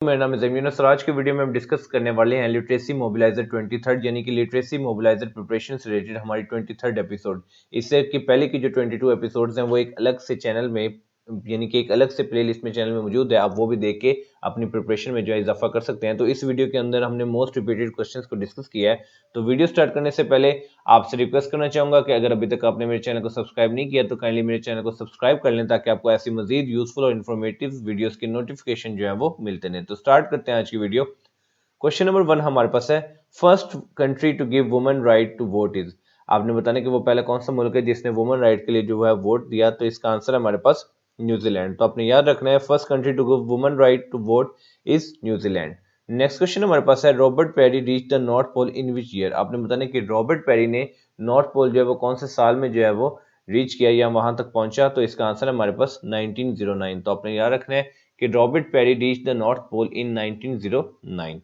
मेरा नाम है जमीन और आज की वीडियो में हम डिस्कस करने वाले हैं लिटरेसी मोबिलाइजर 23rd यानी कि लिटरेसी मोबिलाइजर प्रिपरेशन से रिलेटेड हमारी 23rd एपिसोड। इससे कि पहले की जो 22 एपिसोड्स हैं वो एक अलग से चैनल में यानी कि एक अलग से प्लेलिस्ट में चैनल में मौजूद है, आप वो भी देख के अपनी प्रिपरेशन में जो है इजाफा कर सकते हैं। तो इस वीडियो के अंदर हमने मोस्ट रिपीटेड क्वेश्चंस को डिस्कस किया है। तो वीडियो स्टार्ट करने से पहले आपसे रिक्वेस्ट करना चाहूंगा कि अगर अभी तक आपने मेरे चैनल को सब्सक्राइब नहीं किया तो काइंडली मेरे चैनल को सब्सक्राइब कर लें ताकि आपको ऐसी मजीद यूजफुल और इन्फॉर्मेटिव वीडियोस की नोटिफिकेशन जो है वो मिलते रहें। तो स्टार्ट करते हैं आज की वीडियो। क्वेश्चन नंबर 1 हमारे पास है, first country to give women right to vote is. आपने बताना कि वो पहला कौन सा मुल्क है जिसने वुमेन राइट के लिए जो है वोट दिया। तो इसका आंसर हमारे पास न्यूजीलैंड। तो आपने याद रखना है, first country to give women right to vote is New Zealand. Next question हमारे पास है, Robert Peary reach the North Pole in which year. आपने बताना कि रॉबर्ट पेरी ने नॉर्थ पोल जो है वो कौन से साल में जो है वो रीच किया या वहां तक पहुंचा। तो इसका आंसर हमारे पास 1909। तो आपने याद रखना है कि Robert Peary reach the North Pole in 1909।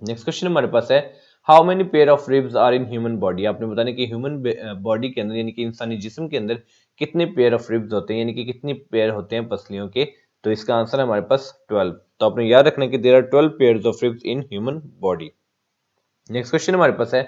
Next question हमारे पास है, how many pair of ribs are in human body. आपने बताना कि ह्यूमन बॉडी के अंदर यानी कि इंसानी जिस्म के अंदर कितने पेयर ऑफ रिब्स होते हैं यानी कि कितने पेयर होते हैं पसलियों के। तो इसका आंसर है हमारे पास 12। तो आपने याद रखना कि there are 12 pairs of ribs in human body. Next question हमारे पास है,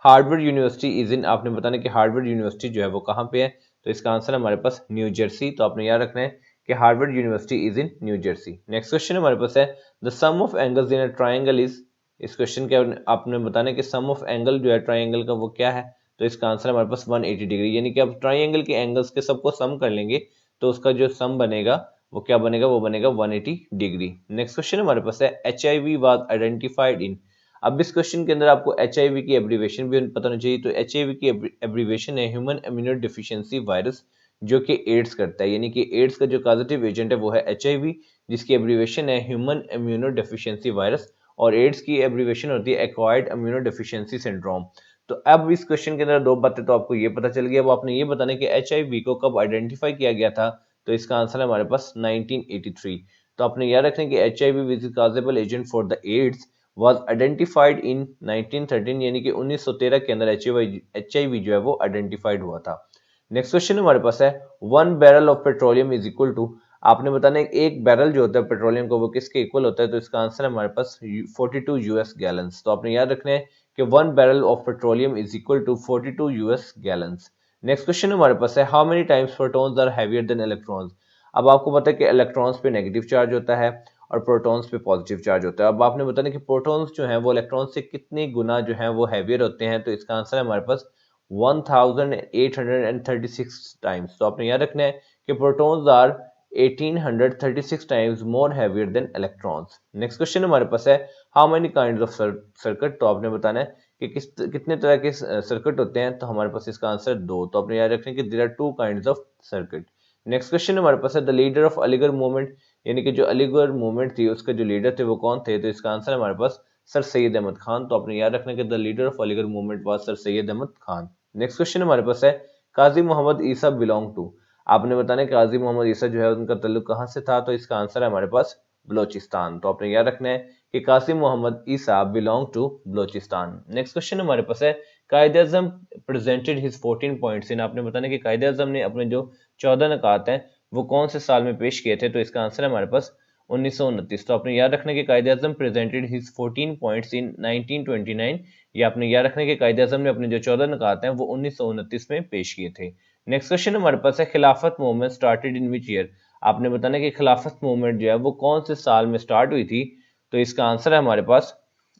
हार्वर्ड यूनिवर्सिटी इज इन। आपने बताना कि हार्वर्ड यूनिवर्सिटी जो है वो कहाँ पे है। तो इसका आंसर हमारे पास न्यू जर्सी। तो आपने याद रखना है कि Harvard University is in New Jersey. Next question हमारे पास है, the sum of angles in a triangle is. इस क्वेश्चन के आपने बताना है कि सम ऑफ एंगल जो है ट्राइंगल का वो क्या है। तो इसका आंसर हमारे पास 180 डिग्री, यानी कि आप ट्राइंगल के एंगल्स के सबको सम कर लेंगे तो उसका जो सम बनेगा वो क्या बनेगा, वो बनेगा 180 डिग्री। नेक्स्ट क्वेश्चन हमारे पास है, HIV वाज आइडेंटिफाइड इन। अब इस क्वेश्चन के अंदर आपको HIV की एब्रीवेशन भी पता होनी चाहिए। तो HIV की एब्रीवेशन है ह्यूमन इम्यूनो डिफिशियंसी वायरस, जो कि एड्स करता है, यानी कि एड्स का जो कॉजेटिव एजेंट है वो है HIV, जिसकी एब्रीवेशन है ह्यूमन इम्यूनो डिफिशियंसी वायरस। और एड्स की एब्रीवेशन होती है एक्वायर्ड इम्यूनो डिफिशियंसी सिंड्रोम। तो अब इस क्वेश्चन के अंदर दो बातें तो आपको ये पता चल गई। अब आपने ये बताना कि HIV को कब आइडेंटिफाई किया गया था। तो इसका आंसर है हमारे पास 1983। तो आपने याद रखना कि HIV which is causable agent for the AIDS was identified in 1913, यानी कि 1913 के अंदर HIV जो है वो आइडेंटिफाइड हुआ था। नेक्स्ट क्वेश्चन हमारे पास है, 1 barrel of petroleum is equal to. आपने बताना है एक बैरल जो होता है पेट्रोलियम को वो किसके इक्वल होता है। तो इसका आंसर है हमारे पास 42 US गैलन्स। तो आपने याद रखना है कि 1 barrel of petroleum is equal to 42 US gallons. Next question हमारे पास है, how many times protons are heavier than electrons. अब आपको पता है कि इलेक्ट्रॉन्स पे नेगेटिव चार्ज होता है और प्रोटॉन्स पे पॉजिटिव चार्ज होता है। अब आपने बताना कि प्रोटॉन्स जो हैं वो इलेक्ट्रॉन से कितने गुना जो हैं वो हैवियर होते हैं। तो इसका आंसर है हमारे पास 1836 टाइम्स। तो आपने याद रखना है कि protons are 1836 times more heavier than electrons. Next question हमारे पास है, how many kinds of circuit. तो आपने बताना है कि कितने तरह के सर्किट होते हैं। तो हमारे पास इसका आंसर 2। तो आपने याद रखना है कि there are 2 kinds of circuit. Next question हमारे पास है, the leader of Aligarh movement, यानी कि जो अलीगढ़ मूवमेंट थी उसके जो लीडर थे वो कौन थे। तो इसका आंसर है हमारे पास सर सैयद अहमद खान। तो आपने याद रखना कि the leader of Aligarh movement was Sir Syed Ahmad Khan. Next question हमारे पास है, काजी मोहम्मद ईसा बिलोंग टू। आपने बताना है काजी मोहम्मद ईसा जो है उनका ताल्लुक कहाँ से था। तो इसका आंसर है हमारे पास बलोचिस्तान। तो आपने याद रखना है कि Qasim Mohammad Isa belong to Balochistan. Next question हमारे पास है, Quaid-e-Azam presented his 14 points in. आपने बताना कि कायद-ए-आज़म ने अपने जो 14 नकात हैं वो कौन से साल में पेश किए थे। तो इसका आंसर है हमारे पास 1929। तो आपने याद रखना कि कायद-ए-आज़म प्रेजेंटेड हिज 14 पॉइंट्स इन 1929। या आपने याद रखना कि कायद-ए-आज़म ने अपने जो 14 नकात हैं वो 1929 में पेश किए थे। नेक्स्ट क्वेश्चन हमारे पास है, खिलाफत movement started in which year. आपने बताना कि खिलाफत मूवमेंट जो है वो कौन से साल में स्टार्ट हुई थी। तो इसका आंसर है हमारे पास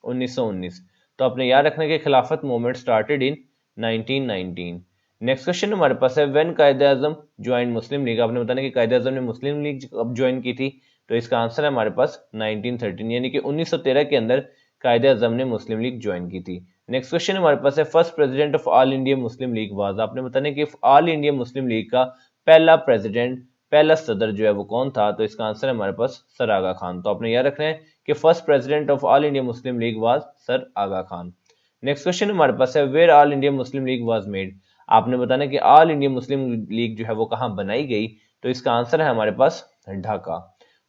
1919। तो आपने याद रखना कि खिलाफत movement started in 1919। Next question हमारे पास है, when Quaid-e-Azam join Muslim league. आपने बताना कि कायद-ए-आज़म ने मुस्लिम लीग कब ज्वाइन की थी। तो इसका आंसर है हमारे पास 1913, यानी कि 1913 के अंदर कायद-ए-आज़म ने मुस्लिम लीग ज्वाइन की थी। नेक्स्ट क्वेश्चन हमारे पास है, first president of All India Muslim League was. आपने बताना कि ऑल इंडिया मुस्लिम लीग का पहला प्रेसिडेंट, पहला सदर जो है वो कौन था। तो इसका आंसर है हमारे पास सर आगा खान। तो आपने याद रखना है कि first president of All India Muslim League was Sir Aga Khan. Next question हमारे पास है, where All India Muslim League was made. आपने बताना कि ऑल इंडिया मुस्लिम लीग जो है वो कहाँ बनाई गई। तो इसका आंसर है हमारे पास ढाका।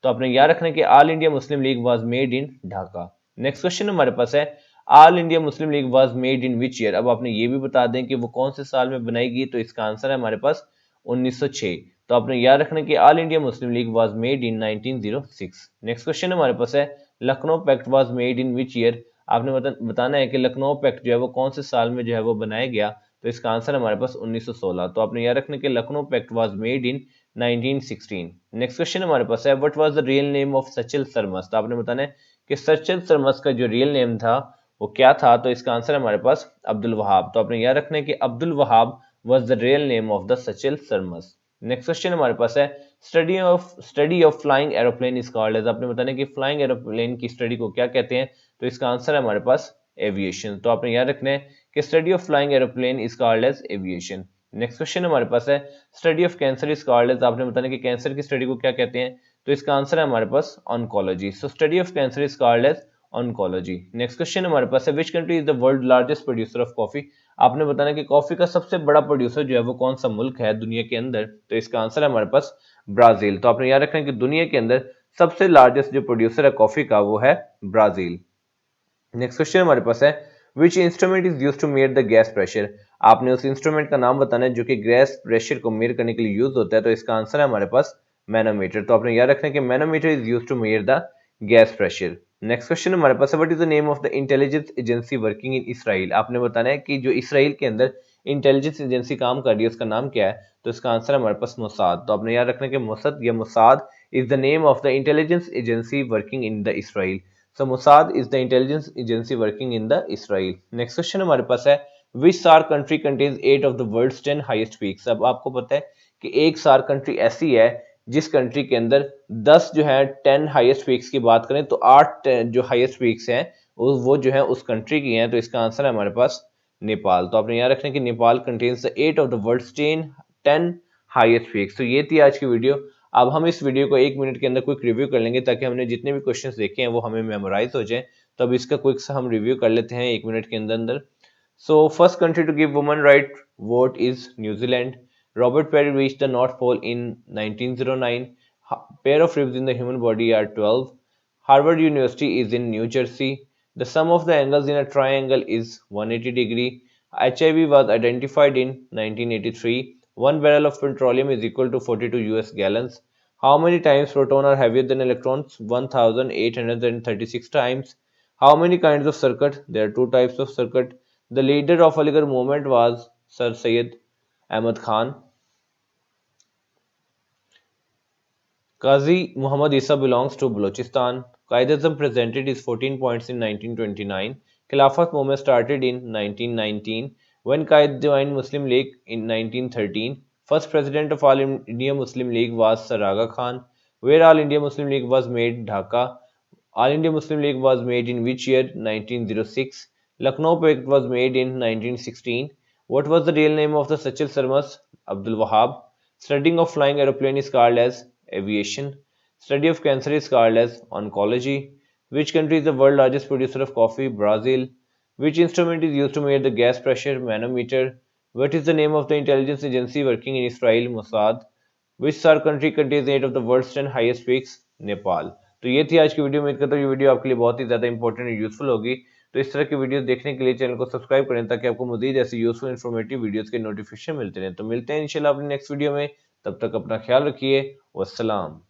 तो आपने याद रखना कि All India Muslim League was made in Dhaka. Next question हमारे पास है, all India Muslim League was made in which year. अब आपने ये भी बता दें कि वो कौन से साल में बनाई गई। तो इसका आंसर है हमारे पास 1906। तो आपने याद रखना कि All India Muslim League was made in 1906। Next question हमारे पास है Lucknow Pact was made in which year. आपने बताना है कि लखनऊ पैक्ट जो है वो कौन से साल में जो है वो बनाया गया। तो इसका आंसर हमारे पास 1916। तो आपने याद रखना कि Lucknow Pact was made in 1916। Next question हमारे पास है what was the real name of Sachal Sarmast. तो आपने बताना है कि सचल सरमस का जो रियल नेम था वो क्या था। तो इसका आंसर हमारे पास अब्दुल वहाब। तो आपने याद रखना है कि Abdul Wahab was the real name of the Sachal Sarmast. Next question हमारे पास है study of flying aeroplane is called as. आपने बताना कि फ्लाइंग एरोप्लेन की स्टडी को क्या कहते हैं। तो इसका आंसर है हमारे पास एविएशन। तो आपने याद रखना है कि study of flying aeroplane is called as aviation. Next question हमारे पास है study of cancer is called as. आपने बताना कि कैंसर की स्टडी को क्या कहते हैं। तो इसका आंसर है हमारे पास oncology. So study of cancer is called as oncology. Next question हमारे पास है which country is the world largest producer of coffee. आपने बताना कि कॉफी का सबसे बड़ा प्रोड्यूसर जो है वो कौन सा मुल्क है दुनिया के अंदर। तो इसका आंसर है हमारे पास ब्राजील। तो आपने याद रखना है कि दुनिया के अंदर सबसे लार्जेस्ट जो प्रोड्यूसर है कॉफी का वो है ब्राजील। नेक्स्ट क्वेश्चन हमारे पास है which instrument is use to measure the gas pressure. आपने उस इंस्ट्रूमेंट का नाम बताना है जो कि गैस प्रेशर को मेयर करने के लिए यूज होता है। तो इसका आंसर है हमारे पास मैनोमीटर। तो आपने याद रखना है कि manometer is use to measure the gas pressure. Next question हमारे पास है what is the name of the intelligence agency working in Israel. आपने बताना है कि जो इसराइल के अंदर इंटेलिजेंस एजेंसी काम कर रही है उसका नाम क्या है। तो इसका आंसर है हमारे पास मोसाद। तो आपने याद रखना है कि मोसद या Mossad is the name of the intelligence agency working in the Israel. So Mossad is the intelligence agency working in the Israel. Next question हमारे पास है which SAR country contains 8 of the world's 10 highest peaks। अब आपको पता है कि एक SAR country ऐसी है जिस कंट्री के अंदर 10 जो है 10 हाईएस्ट पीक्स की बात करें तो 8 जो हाईएस्ट पीक्स हैं वो जो है उस कंट्री की हैं। तो इसका आंसर है हमारे पास नेपाल। तो आपने याद रखना कि Nepal contains the 8 of the world's 10 highest peaks. तो ये थी आज की वीडियो। अब हम इस वीडियो को 1 मिनट के अंदर क्विक रिव्यू कर लेंगे ताकि हमने जितने भी क्वेश्चंस देखे हैं वो हमें मेमोराइज हो जाए। तो अब इसका क्विक सा हम रिव्यू कर लेते हैं 1 मिनट के अंदर। So first country to give women right vote is New Zealand. Robert Peary reached the North Pole in 1909। Pair of ribs in the human body are 12। Harvard University is in New Jersey. The sum of the angles in a triangle is 180 degree. HIV was identified in 1983. 1 barrel of petroleum is equal to 42 US gallons. How many times protons are heavier than electrons? 1836 times. How many kinds of circuit? There are 2 types of circuit. The leader of Aligarh movement was Sir Syed Ahmad Khan. Qazi Muhammad Isa belongs to Balochistan. Qaid-e-Azam presented his 14 points in 1929. Khilafat movement started in 1919. When Qaid joined Muslim League in 1913. First president of All India Muslim League was Sir Aga Khan. Where All India Muslim League was made? Dhaka. All India Muslim League was made in which year? 1906. Lucknow Pact was made in 1916. What was the real name of the Sachal Sarmas? Abdul Wahab. Studying of flying aeroplane is called as aviation. Study of cancer is called as oncology. Which country is the world largest producer of coffee? Brazil. Which instrument is used to measure the gas pressure? Manometer. What is the name of the intelligence agency working in Israel? Mossad. Which SAR country contains 8 of the world's 10 highest peaks? Nepal. तो ये थी आज की video. उम्मीद करता हूँ ये video आपके लिए बहुत ही ज़्यादा इंपॉर्टेंट और यूजफुल होगी। तो इस तरह की वीडियो देखने के लिए चैनल को सब्सक्राइब करें ताकि आपको मजीद ऐसी यूजफुल इन्फॉर्मेटिव वीडियोस के नोटिफिकेशन मिलते रहें। तो मिलते हैं इंशाल्लाह अपनी नेक्स्ट वीडियो में। तब तक अपना ख्याल रखिए। वस्सलाम।